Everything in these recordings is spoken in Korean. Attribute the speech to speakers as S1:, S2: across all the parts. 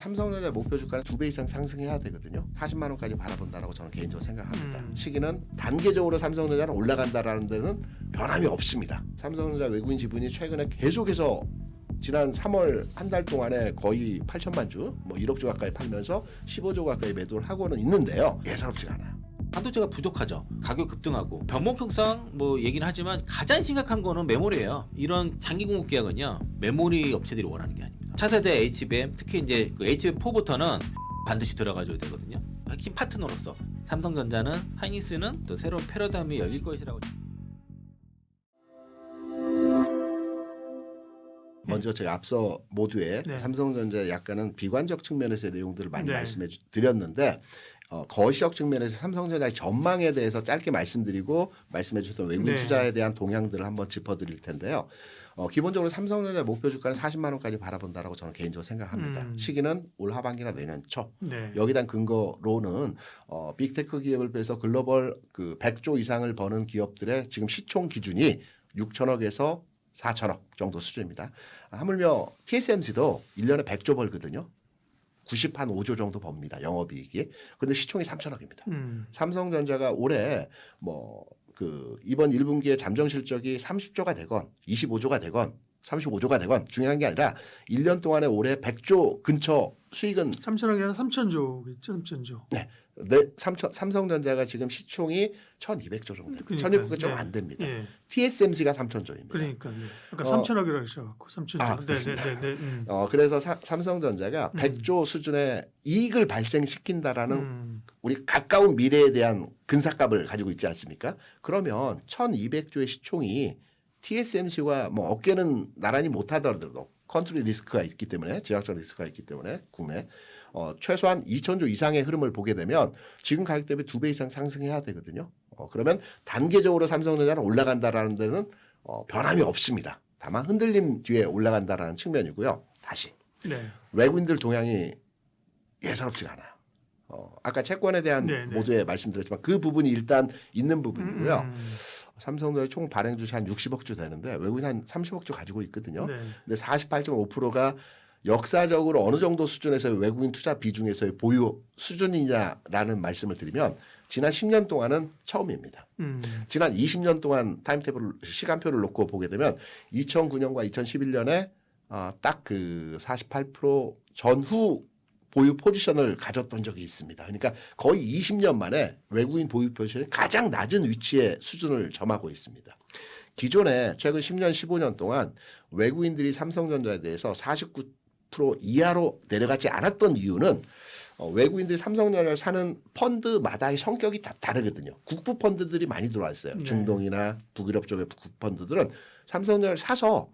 S1: 삼성전자 목표 주가는 2배 이상 상승해야 되거든요. 40만 원까지 바라본다라고 저는 개인적으로 생각합니다. 시기는 단계적으로 삼성전자는 올라간다라는 데는 변함이 없습니다. 삼성전자 외국인 지분이 최근에 계속해서 지난 3월 한 달 동안에 거의 8천만 주, 1억 주 가까이 팔면서 15조 가까이 매도를 하고는 있는데요. 예사롭지가 않아요.
S2: 반도체가 부족하죠. 가격 급등하고 변목형상 얘기는 하지만 가장 심각한 거는 메모리예요. 이런 장기 공급 계약은요 메모리 업체들이 원하는 게 아닙니다. 차세대 HBM, 특히 이제 그 HBM4부터는 반드시 들어가줘야 되거든요. 핵심 파트너로서 삼성전자는 하이닉스는 또 새로운 패러다임이 열릴 것이라고.
S1: 먼저 제가 앞서 모두에 삼성전자 약간은 비관적 측면에서의 내용들을 많이 말씀해 드렸는데 거시적 측면에서 삼성전자의 전망에 대해서 짧게 말씀드리고 말씀해 주셨던 외국인 투자에 대한 동향들을 한번 짚어드릴 텐데요. 기본적으로 삼성전자 목표 주가는 40만 원까지 바라본다라고 저는 개인적으로 생각합니다. 시기는 올 하반기나 내년 초. 여기에 대한 근거로는 빅테크 기업을 빼서 글로벌 100조 이상을 버는 기업들의 지금 시총 기준이 6천억에서 4천억 정도 수준입니다. 하물며 TSMC도 1년에 100조 벌거든요. 95조 정도 법니다. 영업이익이. 그런데 시총이 3천억입니다. 삼성전자가 올해 이번 1분기에 잠정 실적이 30조가 되건 25조가 되건 35조가 되건 중요한 게 아니라 1년 동안에 올해 100조 근처 수익은
S3: 3천억이 아니라 3천조겠죠. 3천조.
S1: 네. 삼성전자가 지금 시총이 1,200조 정도. 1,600조 좀 안 됩니다. TSMC가 3,000조입니다.
S3: 그러니까 아까 3천억이라고 하셔갖고 3천조.
S1: 그렇습니다. 그래서 삼성전자가 100조 수준의 이익을 발생시킨다라는 우리 가까운 미래에 대한 근사값을 가지고 있지 않습니까? 그러면 1,200조의 시총이 TSMC와 어깨는 나란히 못하더라도 컨트리 리스크가 있기 때문에 지역적 리스크가 있기 때문에 국내 최소한 2,000조 이상의 흐름을 보게 되면 지금 가격 대비 2배 이상 상승해야 되거든요. 그러면 단계적으로 삼성전자는 올라간다라는 데는 변함이 없습니다. 다만 흔들림 뒤에 올라간다라는 측면이고요. 다시 외국인들 동향이 예사롭지가 않아요. 아까 채권에 대한 모두에 말씀드렸지만 그 부분이 일단 있는 부분이고요. 삼성전자 총 발행 주식 한 60억 주 되는데 외국인 한 30억 주 가지고 있거든요. 근데 48.5%가 역사적으로 어느 정도 수준에서의 외국인 투자 비중에서의 보유 수준이냐라는 말씀을 드리면 지난 10년 동안은 처음입니다. 지난 20년 동안 타임테이블 시간표를 놓고 보게 되면 2009년과 2011년에 딱 48% 전후 보유 포지션을 가졌던 적이 있습니다. 그러니까 거의 20년 만에 외국인 보유 포지션이 가장 낮은 위치의 수준을 점하고 있습니다. 기존에 최근 10년, 15년 동안 외국인들이 삼성전자에 대해서 49% 이하로 내려가지 않았던 이유는 외국인들이 삼성전자를 사는 펀드마다의 성격이 다 다르거든요. 국부 펀드들이 많이 들어왔어요. 중동이나 북유럽 쪽의 국부 펀드들은 삼성전자를 사서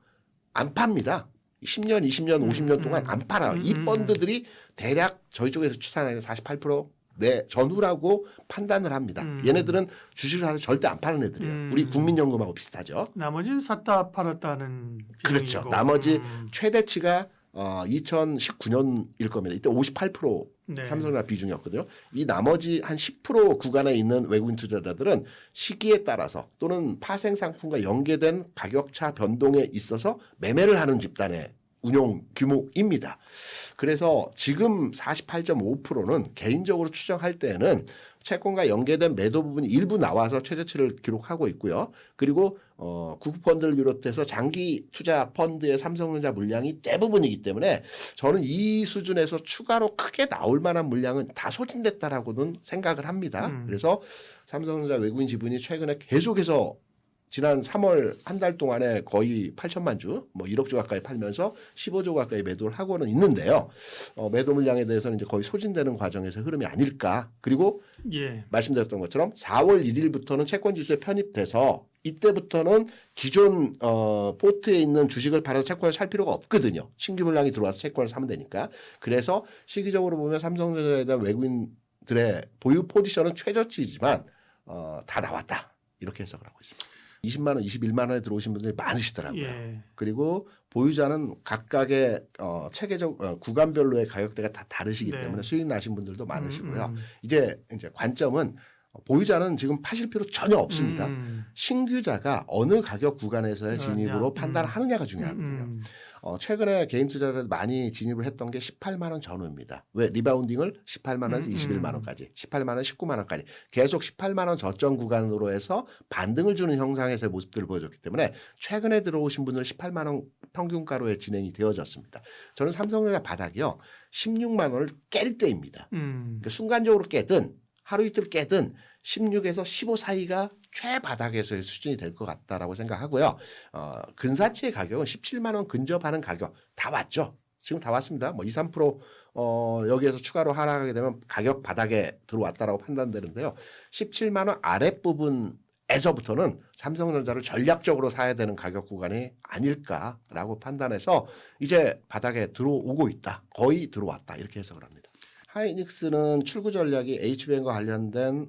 S1: 안 팝니다. 10년, 20년, 50년 동안 안 팔아요. 이 펀드들이 대략 저희 쪽에서 추산하는 48% 내 전후라고 판단을 합니다. 얘네들은 주식을 사서 절대 안 파는 애들이에요. 우리 국민연금하고 비슷하죠.
S3: 나머지는 샀다 팔았다는
S1: 그렇죠.
S3: 비중이고.
S1: 나머지 최대치가 2019년일 겁니다. 이때 58% 삼성전자 비중이었거든요. 이 나머지 한 10% 구간에 있는 외국인 투자자들은 시기에 따라서 또는 파생 상품과 연계된 가격차 변동에 있어서 매매를 하는 집단의 운용 규모입니다. 그래서 지금 48.5%는 개인적으로 추정할 때에는 채권과 연계된 매도 부분이 일부 나와서 최저치를 기록하고 있고요. 그리고 국부펀드를 비롯해서 장기 투자 펀드의 삼성전자 물량이 대부분이기 때문에 저는 이 수준에서 추가로 크게 나올 만한 물량은 다 소진됐다라고는 생각을 합니다. 그래서 삼성전자 외국인 지분이 최근에 계속해서 지난 3월 한 달 동안에 거의 8천만 주, 1억 주 가까이 팔면서 15조 가까이 매도를 하고는 있는데요. 매도 물량에 대해서는 이제 거의 소진되는 과정에서 흐름이 아닐까. 그리고 말씀드렸던 것처럼 4월 1일부터는 채권 지수에 편입돼서 이때부터는 기존 포트에 있는 주식을 팔아서 채권을 살 필요가 없거든요. 신규 물량이 들어와서 채권을 사면 되니까. 그래서 시기적으로 보면 삼성전자에 대한 외국인들의 보유 포지션은 최저치이지만 다 나왔다. 이렇게 해석을 하고 있습니다. 20만 원, 21만 원에 들어오신 분들이 많으시더라고요. 그리고 보유자는 각각의 체계적 구간별로의 가격대가 다 다르시기 때문에 수익 나신 분들도 많으시고요. 이제 관점은 보유자는 지금 파실 필요 전혀 없습니다. 신규자가 어느 가격 구간에서의 진입으로 판단하느냐가 중요하거든요. 최근에 개인 투자를 많이 진입을 했던 게 18만 원 전후입니다. 왜 리바운딩을 18만 원에서 21만 원까지, 18만 원, 19만 원까지 계속 18만 원 저점 구간으로 해서 반등을 주는 형상에서의 모습들을 보여줬기 때문에 최근에 들어오신 분들 18만 원 평균가로에 진행이 되어졌습니다. 저는 삼성전자 바닥이요 16만 원을 깰 때입니다. 그러니까 순간적으로 깨든 하루 이틀 깨든 16에서 15 사이가 최바닥에서의 수준이 될 것 같다라고 생각하고요. 근사치의 가격은 17만 원 근접하는 가격 다 왔죠. 지금 다 왔습니다. 뭐 2, 3% 여기에서 추가로 하락하게 되면 가격 바닥에 들어왔다라고 판단되는데요. 17만 원 아랫부분에서부터는 삼성전자를 전략적으로 사야 되는 가격 구간이 아닐까라고 판단해서 이제 바닥에 들어오고 있다. 거의 들어왔다. 이렇게 해석을 합니다. 하이닉스는 출구 전략이 HBM과 관련된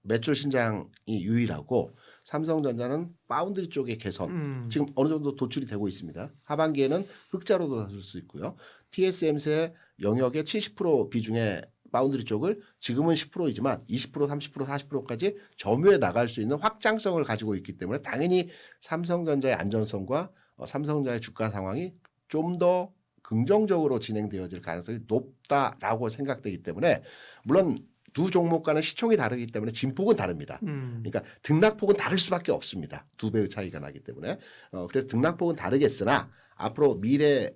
S1: 매출 신장이 유일하고 삼성전자는 파운드리 쪽의 개선 지금 어느 정도 도출이 되고 있습니다. 하반기에는 흑자로도 다룰 수 있고요. TSMC의 영역의 70% 비중의 파운드리 쪽을 지금은 10%이지만 20%, 30%, 40%까지 점유해 나갈 수 있는 확장성을 가지고 있기 때문에 당연히 삼성전자의 안전성과 삼성전자의 주가 상황이 좀 더 긍정적으로 진행되어질 가능성이 높다라고 생각되기 때문에 물론 두 종목 간의 시총이 다르기 때문에 진폭은 다릅니다. 그러니까 등락폭은 다를 수밖에 없습니다. 두 배의 차이가 나기 때문에 그래서 등락폭은 다르겠으나 앞으로 미래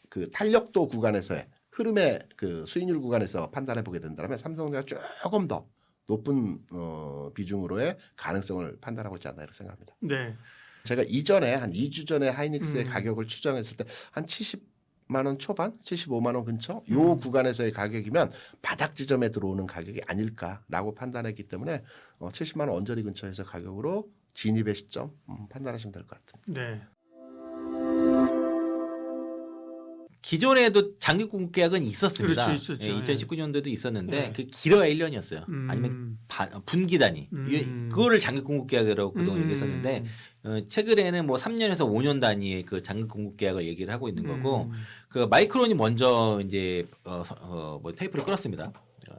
S1: 그 탄력도 구간에서의 흐름의 그 수익률 구간에서 판단해 보게 된다면 삼성전자가 조금 더 높은 비중으로의 가능성을 판단하고 있지 않나 이렇게 생각합니다.
S3: 네.
S1: 제가 이전에 한 2주 전에 하이닉스의 가격을 추정했을 때 한 70만 원 초반, 75만 원 근처 요 구간에서의 가격이면 바닥 지점에 들어오는 가격이 아닐까라고 판단했기 때문에 70만 원 언저리 근처에서 가격으로 진입의 시점 판단하시면 될 것 같습니다.
S3: 네.
S2: 기존에도 장기 공급 계약은 있었습니다.
S3: 그렇죠, 있었죠.
S2: 2019년도에도 있었는데
S3: 네.
S2: 그 길어야 1년이었어요. 아니면 분기 단위. 그거를 장기 공급 계약이라고 그동안 얘기했었는데 최근에는 뭐 3년에서 5년 단위의 그 장기 공급 계약을 얘기를 하고 있는 거고 그 마이크론이 먼저 이제 뭐 테이프를 끊었습니다.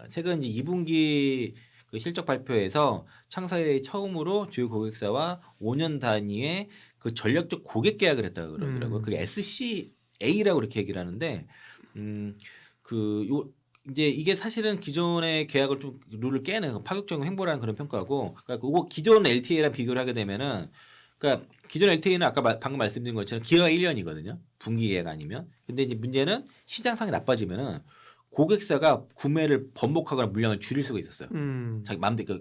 S2: 최근 이제 2분기 그 실적 발표에서 창사에 처음으로 주요 고객사와 5년 단위의 그 전략적 고객 계약을 했다고 그러더라고요. 그게 SCA라고 이렇게 얘기를 하는데 이제 이게 사실은 기존의 계약을 좀 룰을 깨는 파격적인 횡보라는 그런 평가고, 그러니까 그거 기존 LTA랑 비교를 하게 되면은, 그러니까 기존 LTA는 아까 방금 말씀드린 것처럼 기회가 1년이거든요. 분기 계약 아니면. 근데 이제 문제는 시장 상황이 나빠지면은 고객사가 구매를 번복하거나 물량을 줄일 수가 있었어요. 자기 마음대로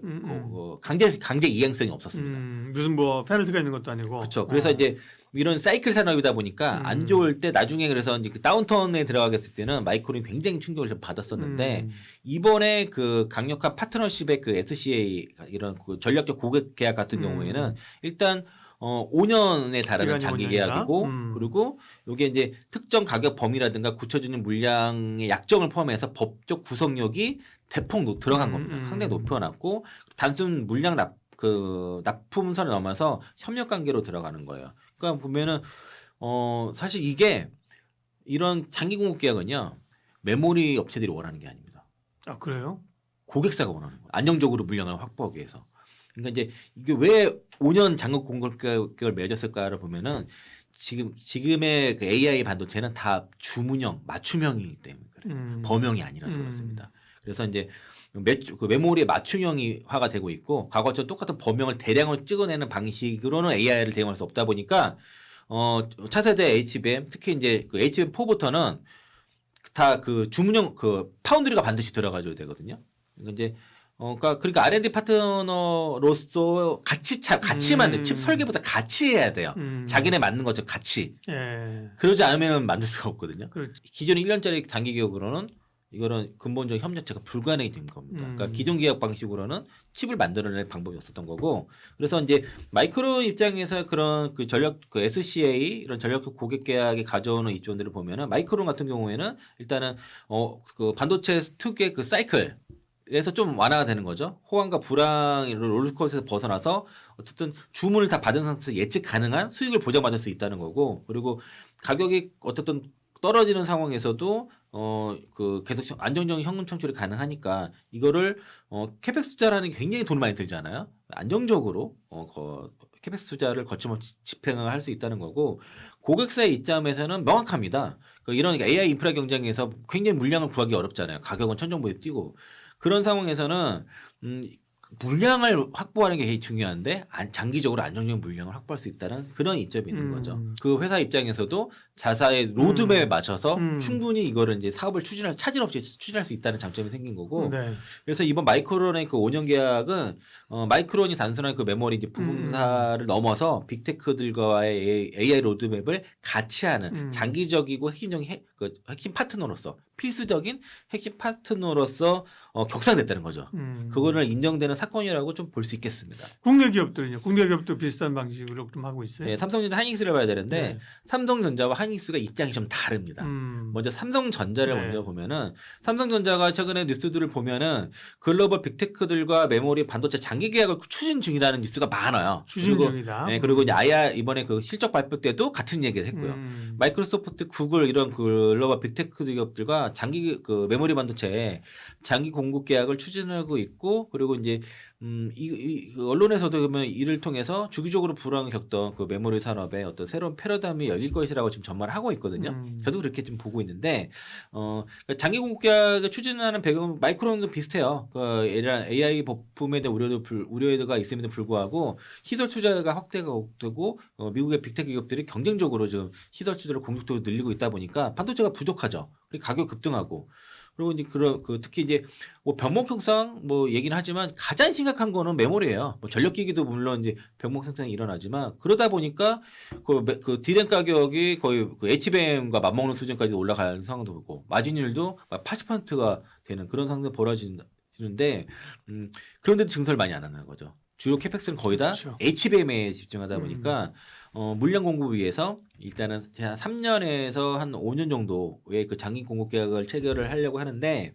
S2: 강제 이행성이 없었습니다.
S3: 무슨 뭐 페널티가 있는 것도 아니고.
S2: 그렇죠. 그래서 이제 이런 사이클 산업이다 보니까 안 좋을 때 나중에 그래서 이제 그 다운턴에 들어가겠을 때는 마이크론이 굉장히 충격을 좀 받았었는데 이번에 그 강력한 파트너십의 그 SCA 이런 그 전략적 고객 계약 같은 경우에는 일단 5년에 달하는 장기
S3: 5년이다?
S2: 계약이고 그리고 이게 이제 특정 가격 범위라든가 굳혀지는 물량의 약정을 포함해서 법적 구속력이 대폭 들어간 겁니다. 상당히 높여놨고 단순 물량 납품선을 넘어서 협력 관계로 들어가는 거예요. 그러니까 보면은 사실 이게 이런 장기 공급 계약은요 메모리 업체들이 원하는 게 아닙니다.
S3: 아 그래요?
S2: 고객사가 원하는 거예요. 안정적으로 물량을 확보하기 위해서. 그러니까 이제 이게 왜 5년 장기 공급 계약을 맺었을까를 보면은 지금의 그 AI 반도체는 다 주문형, 맞춤형이기 때문에 그래요. 범용이 아니라서 그렇습니다. 그래서 이제 그 메모리의 맞춤형화가 되고 있고 과거처럼 똑같은 범용을 대량으로 찍어내는 방식으로는 AI를 대응할 수 없다 보니까 차세대 HBM 특히 이제 그 HBM4부터는 다 그 주문형 그 파운드리가 반드시 들어가줘야 되거든요. 그러니까 이제 그러니까 R&D 파트너로서 같이 만든 칩 설계보다 같이 해야 돼요. 자기네 맞는 것처럼 같이.
S3: 예.
S2: 그러지 않으면 만들 수가 없거든요.
S3: 그렇죠.
S2: 기존 1년짜리 단기 계약으로는 이거는 근본적 협력체가 불가능이 된 겁니다. 그러니까 기존 계약 방식으로는 칩을 만들어낼 방법이 없었던 거고, 그래서 이제 마이크론 입장에서 그런 그 전략 그 SCA 이런 전략적 고객 계약이 가져오는 이점들을 보면은 마이크론 같은 경우에는 일단은 그 반도체 특유의 그 사이클 에서 좀 완화가 되는 거죠. 호황과 불황의 롤러코스터에서 벗어나서 어쨌든 주문을 다 받은 상태에서 예측 가능한 수익을 보장받을 수 있다는 거고, 그리고 가격이 어쨌든 떨어지는 상황에서도 그 계속 안정적인 현금 창출이 가능하니까 이거를 캐펙스 투자라는 게 굉장히 돈 많이 들잖아요. 안정적으로 캐펙스 투자를 거침없이 집행을 할 수 있다는 거고 고객사의 입장에서는 명확합니다. 이런 AI 인프라 경쟁에서 굉장히 물량을 구하기 어렵잖아요. 가격은 천정부에 뛰고 그런 상황에서는 물량을 확보하는 게 중요한데 장기적으로 안정적인 물량을 확보할 수 있다는 그런 이점이 있는 거죠. 그 회사 입장에서도 자사의 로드맵에 맞춰서 충분히 이거를 이제 사업을 차질 없이 추진할 수 있다는 장점이 생긴 거고.
S3: 네.
S2: 그래서 이번 마이크론의 그 5년 계약은 마이크론이 단순한 그 메모리 이제 부품사를 넘어서 빅테크들과의 AI 로드맵을 같이 하는 장기적이고 핵심 파트너로서 필수적인 핵심 파트너로서 격상됐다는 거죠. 그거를 인정되는 사건이라고 좀 볼 수 있겠습니다.
S3: 국내 기업들은요? 국내 기업도 비슷한 방식으로 좀 하고 있어요?
S2: 네, 삼성전자 하이닉스를 봐야 되는데
S3: 네.
S2: 삼성전자와 하이닉스가 입장이 좀 다릅니다. 먼저 삼성전자를
S3: 네.
S2: 먼저 보면은 삼성전자가 최근에 뉴스들을 보면은 글로벌 빅테크들과 메모리 반도체 장기 계약을 추진 중이라는 뉴스가 많아요.
S3: 추진
S2: 그리고,
S3: 중이다.
S2: 네, 그리고 이제 IR 이번에 그 실적 발표 때도 같은 얘기를 했고요. 마이크로소프트, 구글 이런 글로벌 빅테크 기업들과 장기 그 메모리 반도체 장기 공급 계약을 추진하고 있고 그리고 이제 그 언론에서도 그러면 이를 통해서 주기적으로 불황을 겪던 그 메모리 산업의 어떤 새로운 패러다임이 열릴 것이라고 지금 전망을 하고 있거든요. 저도 그렇게 지금 보고 있는데 그러니까 장기 공급 계약을 추진하는 배경 마이크론도 비슷해요. 그 AI 부품에 대한 우려가 있음에도 불구하고 시설 투자가 확대가 되고 미국의 빅테크 기업들이 경쟁적으로 좀 시설 투자를 공격적으로 늘리고 있다 보니까 반도체가 부족하죠. 그리고 가격 급등하고. 그리고 이제 특히 이제 뭐 병목 형상 뭐 얘기는 하지만 가장 심각한 거는 메모리예요. 뭐 전력기기도 물론 이제 병목 형상이 일어나지만 그러다 보니까 그 디램 가격이 거의 그 HBM과 맞먹는 수준까지 올라가는 상황도 보고 마진율도 80%가 되는 그런 상황이 벌어지는데 그런데도 증설을 많이 안 하는 거죠. 주요 캐펙스는 거의 다
S3: 그렇죠.
S2: HBM에 집중하다 보니까 물량 공급을 위해서 일단은 한 3년에서 한 5년 정도의 그 장기 공급 계약을 체결을 하려고 하는데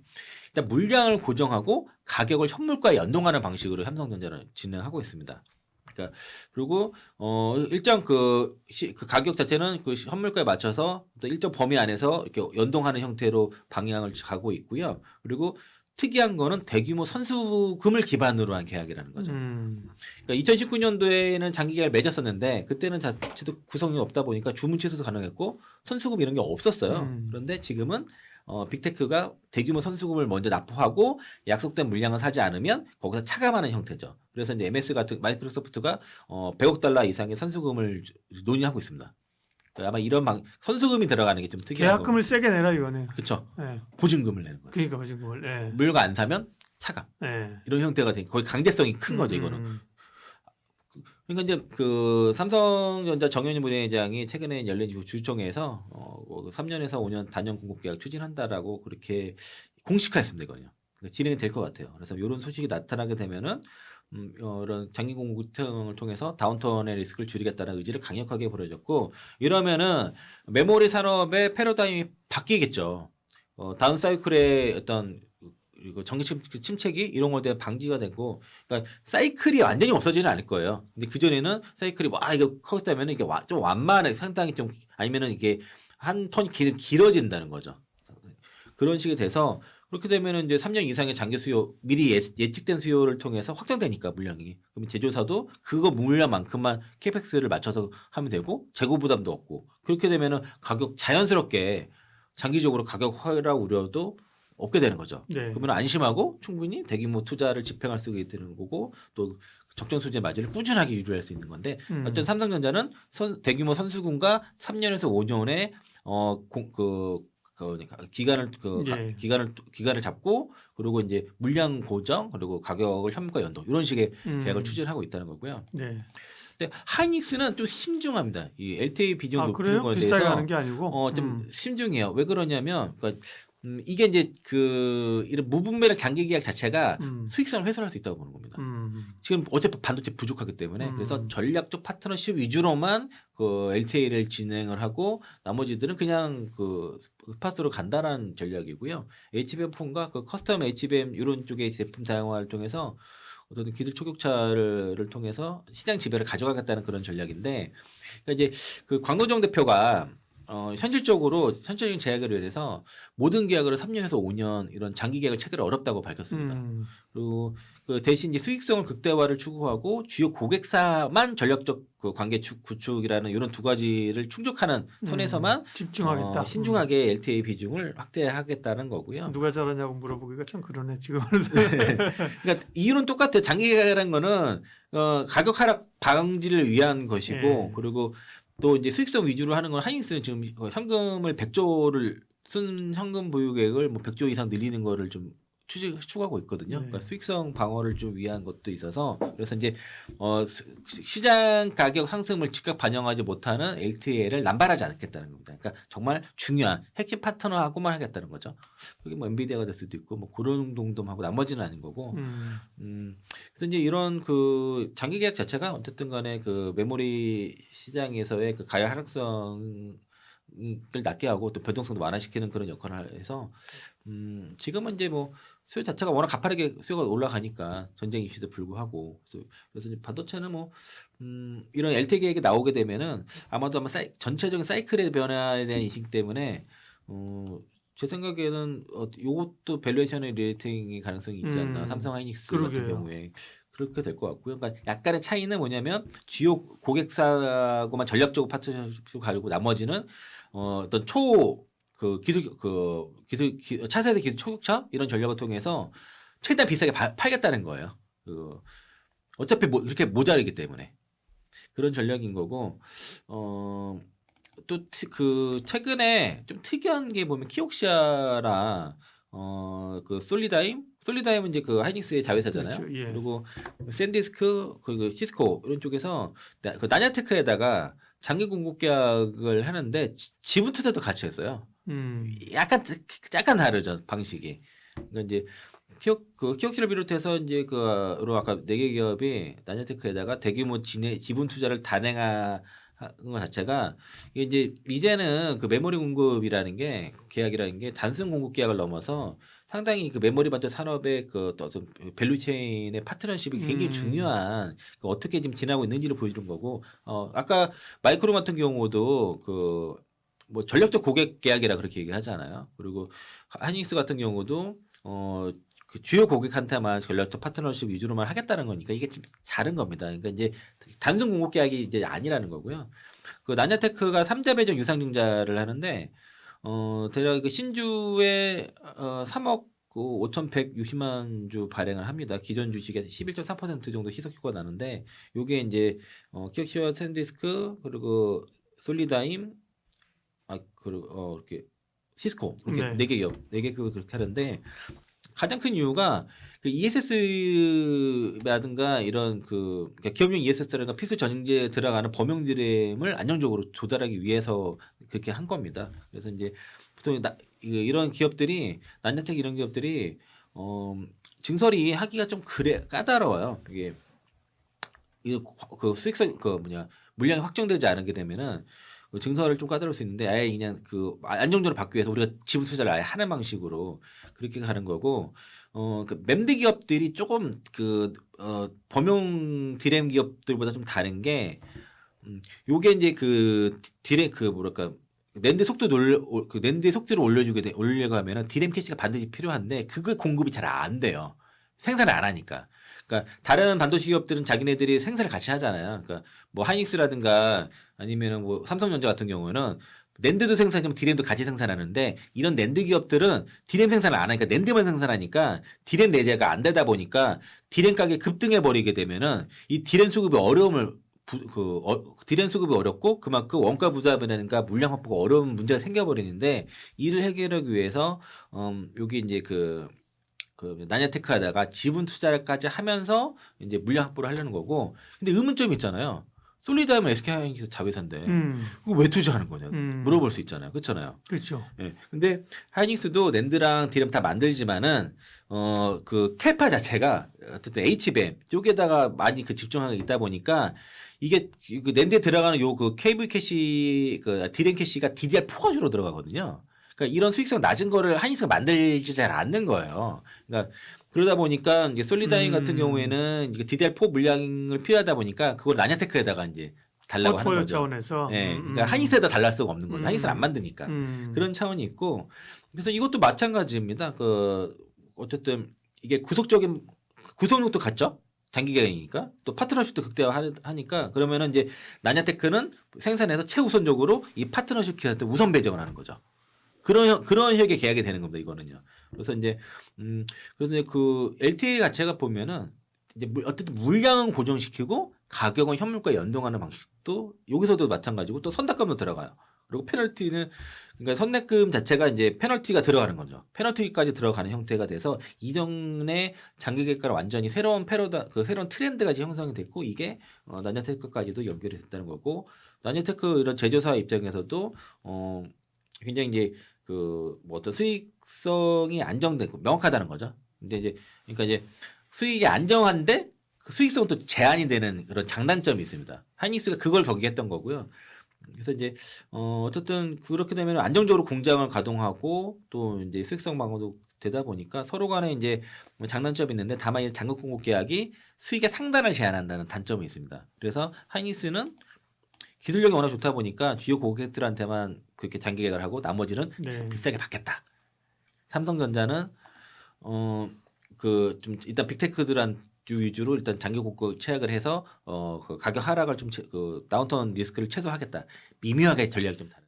S2: 일단 물량을 고정하고 가격을 현물가에 연동하는 방식으로 삼성전자는 진행하고 있습니다. 그러니까 그리고 일정 그 가격 자체는 그 현물가에 맞춰서 또 일정 범위 안에서 이렇게 연동하는 형태로 방향을 가고 있고요. 그리고 특이한 거는 대규모 선수금을 기반으로 한 계약이라는 거죠. 그러니까 2019년도에는 장기 계약을 맺었었는데 그때는 자체도 구성이 없다 보니까 주문 취소도 가능했고 선수금 이런 게 없었어요. 그런데 지금은 빅테크가 대규모 선수금을 먼저 납부하고 약속된 물량을 사지 않으면 거기서 차감하는 형태죠. 그래서 이제 MS 같은 마이크로소프트가 100억 달러 이상의 선수금을 논의하고 있습니다. 아마 이런 선수금이 들어가는 게 좀 특이한
S3: 계약금을
S2: 거고.
S3: 세게 내라 이거네요.
S2: 그렇죠.
S3: 네.
S2: 보증금을 내는 거예요.
S3: 그러니까 보증금을. 네.
S2: 물건 안 사면 차감.
S3: 네.
S2: 이런 형태가 되니까 거의 강제성이 큰 거죠, 이거는. 그러니까 이제 그 삼성전자 정현희 부회장이 최근에 열린 주주총회에서 3년에서 5년 단연 공급 계약 추진한다라고 그렇게 공식화했습니다, 이거는요. 그러니까 진행이 될 것 같아요. 그래서 이런 소식이 나타나게 되면은 이런 장기 공급 등을 통해서 다운턴의 리스크를 줄이겠다는 의지를 강력하게 보여줬고 이러면은 메모리 산업의 패러다임이 바뀌겠죠. 다운 사이클의 어떤 그리고 전기 침체기 이런 거에 대한 방지가 되고 그러니까 사이클이 완전히 없어지는 않을 거예요. 근데 그 전에는 사이클이 이거 커졌다면 이게 좀 완만해 상당히 좀 아니면은 이게 한 턴이 길어진다는 거죠. 그런 식이 돼서 그렇게 되면은 이제 3년 이상의 장기 수요 미리 예측된 수요를 통해서 확정되니까 물량이 그러면 제조사도 그거 물량만큼만 캐펙스를 맞춰서 하면 되고 재고 부담도 없고 그렇게 되면은 가격 자연스럽게 장기적으로 가격 하락 우려도 없게 되는 거죠.
S3: 네.
S2: 그러면 안심하고 충분히 대규모 투자를 집행할 수 있게 되는 거고 또 적정 수준의 마진을 꾸준하게 유지할 수 있는 건데 어떤 삼성전자는 대규모 선수금과 3년에서 5년의 기간을 잡고 그리고 이제 물량 고정 그리고 가격을 현물가 연동 이런 식의 계약을 추진하고 있다는 거고요.
S3: 네.
S2: 근데 하이닉스는 좀 신중합니다. 이 LTA 비중 높은
S3: 그래요?
S2: 거에
S3: 비슷하게
S2: 대해서
S3: 하는 게 아니고
S2: 좀 신중해요. 왜 그러냐면 그러니까 이게 이제 이런 무분별한 장기 계약 자체가 수익성을 훼손할 수 있다고 보는 겁니다. 지금 어차피 반도체 부족하기 때문에 그래서 전략적 파트너십 위주로만 그 LTA를 진행을 하고 나머지들은 그냥 그 스팟으로 간다라는 전략이고요. HBM 폰과 그 커스텀 HBM 이런 쪽의 제품 사용화를 통해서 어떤 기술 초격차를 통해서 시장 지배를 가져가겠다는 그런 전략인데 그러니까 이제 그 광노정 대표가 현실적인 제약으로 인해서 모든 계약으로 3년에서 5년 이런 장기 계약을 체결이 어렵다고 밝혔습니다. 그리고 그 대신 이제 수익성을 극대화를 추구하고 주요 고객사만 전략적 그 관계 구축이라는 이런 두 가지를 충족하는 선에서만
S3: 집중하겠다.
S2: 신중하게 LTA 비중을 확대하겠다는 거고요.
S3: 누가 잘하냐고 물어보기가 참 그러네 지금.
S2: 그러니까 이유는 똑같아요. 장기 계약이라는 거는 가격 하락 방지를 위한 것이고
S3: 예.
S2: 그리고 또 이제 수익성 위주로 하는 건 하이닉스는 지금 현금을 100조를 쓴 현금 보유액을 뭐 100조 이상 늘리는 거를 좀 추구하고 있거든요.
S3: 네.
S2: 그러니까 수익성 방어를 좀 위한 것도 있어서 그래서 이제 시장 가격 상승을 즉각 반영하지 못하는 LTA를 남발하지 않겠다는 겁니다. 그러니까 정말 중요한 핵심 파트너하고만 하겠다는 거죠. 그게 뭐 엔비디아가 될 수도 있고 뭐 그런 정도하고 나머지는 아닌 거고. 그래서 이제 이런 그 장기 계약 자체가 어쨌든 간에 그 메모리 시장에서의 그 가격 하락성 을 낮게 하고 또 변동성도 완화시키는 그런 역할을 해서 지금은 이제 뭐 수요 자체가 워낙 가파르게 수요가 올라가니까 전쟁 이슈도 불구하고 그래서 이제 반도체는 뭐 이런 LTA 계획이 나오게 되면은 아마도 아마 전체적인 사이클의 변화에 대한 인식 때문에 제 생각에는 요것도 밸류에이션의 리레이팅이 가능성이 있지 않나 삼성 하이닉스 같은
S3: 그러게요.
S2: 경우에 그렇게 될 것 같고요. 그러니까 약간의 차이는 뭐냐면 주요 고객사하고만 전략적으로 파트너십을 가지고 나머지는 어떤 차세대 기술 초격차 이런 전략을 통해서 최대한 비싸게 팔겠다는 거예요. 어차피 이렇게 모자르기 때문에 그런 전략인 거고 또 그 최근에 좀 특이한 게 보면 키옥시아랑 그 솔리다임은 이제 그 하이닉스의 자회사잖아요.
S3: 그렇죠. 예.
S2: 그리고 샌디스크 그리고 시스코 이런 쪽에서 그 나냐테크에다가 장기 공급 계약을 하는데 지분 투자도 같이 했어요. 약간 다르죠 방식이. 그러니까 이제 키옥시를 비롯해서 이제 그로 아까 4개 기업이 나냐테크에다가 대규모 지분 투자를 단행한 것 자체가 이제는 그 메모리 공급이라는 게 계약이라는 게 단순 공급 계약을 넘어서 상당히 그 메모리 반도 산업의 그 어떤 밸류체인의 파트너십이 굉장히 중요한 어떻게 지금 지나고 있는지를 보여주는 거고 아까 마이크론 같은 경우도 그 뭐 전략적 고객 계약이라 그렇게 얘기하잖아요. 그리고 하이닉스 같은 경우도 그 주요 고객한테만 전략적 파트너십 위주로만 하겠다는 거니까 이게 좀 다른 겁니다. 그러니까 이제 단순 공급 계약이 이제 아니라는 거고요. 그 나냐테크가 3자 배정 유상증자를 하는데 대략 그 신주에 3억 5,160만 주 발행을 합니다. 기존 주식의 11.3% 정도 희석 효과가 나는데 요게 이제 키옥시아 샌디스크 그리고 솔리다임 그리고 이렇게 시스코 이렇게 네 개 기업, 4개 그렇게 하는데 가장 큰 이유가 그 ESS라든가 이런 그러니까 기업용 ESS라든가 필수 전형제에 들어가는 범용 DRAM을 안정적으로 조달하기 위해서 그렇게 한 겁니다. 그래서 이제 보통 이런 기업들이 난자텍 이런 기업들이 증설이 하기가 좀 까다로워요. 이게 그 수익성 물량이 확정되지 않게 되면은 증설을 좀 까다로울 수 있는데 아예 그냥 안정적으로 받기 위해서 우리가 지분 투자를 아예 하는 방식으로 그렇게 가는 거고 그 멤드 기업들이 조금 범용 디램 기업들보다 좀 다른 게 요게 이제 낸드 낸드의 속도를 올려고 하면은 디램 캐시가 반드시 필요한데 그거 공급이 잘 안 돼요. 생산을 안 하니까. 그러니까 다른 반도체 기업들은 자기네들이 생산을 같이 하잖아요. 그러니까 뭐 하이닉스라든가 아니면은 뭐 삼성전자 같은 경우는 낸드도 생산하면 디램도 같이 생산하는데 이런 낸드 기업들은 디램 생산을 안 하니까 낸드만 생산하니까 디램 내재가 안 되다 보니까 디램 가격이 급등해 버리게 되면은 이 디램 수급이 디램 수급이 어렵고 그만큼 원가 부담이라든가 물량 확보가 어려운 문제가 생겨버리는데 이를 해결하기 위해서 여기 이제 그 나냐테크하다가 지분 투자까지 하면서 이제 물량 확보를 하려는 거고 근데 의문점이 있잖아요. 솔리다임은 SK 하이닉스 자회사인데 그거 왜 투자하는 거냐 물어볼 수 있잖아요. 그렇잖아요.
S3: 그렇죠.
S2: 예. 근데 하이닉스도 낸드랑 디램 다 만들지만은 그 캐파 자체가 어쨌든 HBM 쪽에다가 많이 집중하고 있다 보니까 이게 그 낸드에 들어가는 그 KV 캐시 디램 캐시가 DDR4가 주로 들어가거든요. 그러니까 이런 수익성 낮은 거를 하이닉스가 만들지 잘 않는 거예요. 그러니까 그러다 보니까 이제 솔리다임 같은 경우에는 DDR4 물량을 필요하다 보니까 그걸 나냐테크에다가 이제 달라고 하는
S3: 포트폴리오
S2: 거죠.
S3: 차원에서.
S2: 네, 그러니까 하이닉스에다 달랄 수가 없는 거죠. 하이닉스를 안 만드니까. 그런 차원이 있고, 그래서 이것도 마찬가지입니다. 어쨌든 이게 구속력도 같죠. 장기 계약이니까 또 파트너십도 극대화하니까 그러면은 이제 나냐테크는 생산해서 최우선적으로 이 파트너십 기사한테 우선 배정을 하는 거죠. 그런 식의 계약이 되는 겁니다. 이거는요. 그래서 이제 그 LTA 자체가 보면은 이제 어쨌든 물량은 고정시키고 가격은 현물과 연동하는 방식도 여기서도 마찬가지고 또 선납금도 들어가요. 그리고 페널티는 그러니까 선납금 자체가 이제 페널티가 들어가는 거죠. 페널티까지 들어가는 형태가 돼서 이전의 장기 계획과는 완전히 새로운 새로운 트렌드까지 형성이 됐고 이게 나냐테크까지도 연결이 됐다는 거고 나냐테크 이런 제조사 입장에서도 굉장히 이제 뭐 어떤 수익성이 안정되고 명확하다는 거죠. 근데 이제 그러니까 이제 수익이 안정한데 그 수익성은 또 제한이 되는 그런 장단점이 있습니다. 하이닉스가 그걸 경계했던 거고요. 그래서 이제 어쨌든 그렇게 되면 안정적으로 공장을 가동하고 또 이제 수익성 방어도 되다 보니까 서로 간에 이제 장단점이 있는데 다만 이 장기 공급 계약이 수익의 상단을 제한한다는 단점이 있습니다. 그래서 하이닉스는 기술력이 워낙 좋다 보니까 주요 고객들한테만 그렇게 장기 계약을 하고 나머지는
S3: 네.
S2: 비싸게 받겠다. 삼성전자는 좀 일단 빅테크들한 위주로 일단 장기 공급 채약을 해서 그 가격 하락을 좀 다운턴 리스크를 최소화하겠다. 미묘하게 전략이 좀 다른.